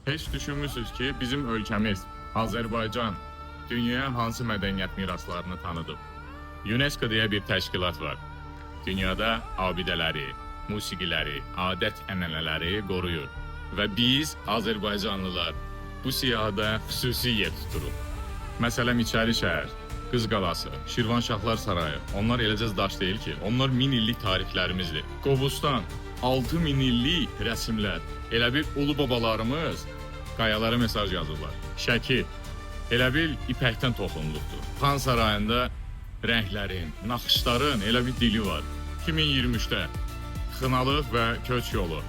Heç düşünmüsünüz ki, bizim ölkəmiz Azərbaycan dünyaya hansı mədəniyyət miraslarını tanıdıb? UNESCO deyə bir təşkilat var. Dünyada abidələri, musiqiləri, adət-ənənələri qoruyur və biz Azərbaycanlılar bu siyahıda xüsusi yer tuturuq. Məsələn, İçəri şəhər, Qız Qalası, Şirvanşahlar Sarayı, onlar eləcə daş deyil ki, onlar 1000 illik tarixlərimizdir. Qobustan, 6000 illik rəsmlər, elə bir ulu babalarımız qayalara mesaj yazırlar. Şəki, elə bil ipəkdən toxunluqdur. Xan Sarayında rənglərin, naxışların elə bir dili var. 2023-də Xınalıq və Köç yolu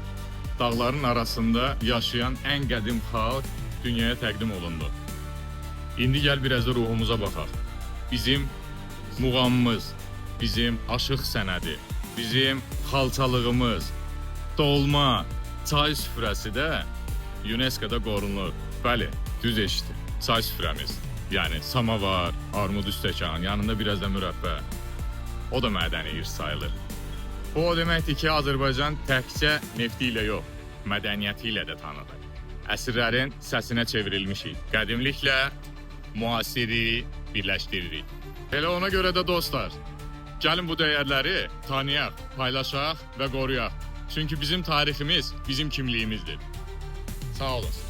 dağların arasında yaşayan ən qədim xalq dünyaya təqdim olundu. İndi gəl biraz da ruhumuza baxaq. Bizim muğamımız, bizim aşıq sənədi, bizim xalçalığımız, dolma, çay süfrəsi də UNESCO-da qorunur. Bəli, düz eşitdim. Çay süfrəmiz, yəni samavar, armud stəkan, yanında biraz da mürəbbə. O da mədəni irs sayılır. Bu o deməkdir ki, Azərbaycan təkcə nefti ilə yox, mədəniyyəti ilə də tanınır. Əsrlərin səsinə çevrilmişik. Qədimliklə müasiri birləşdiririk. Elə ona görə də dostlar, gəlin bu dəyərləri tanıyaq, paylaşaq və qoruyaq. Çünki bizim tariximiz bizim kimliyimizdir. Sağ olun.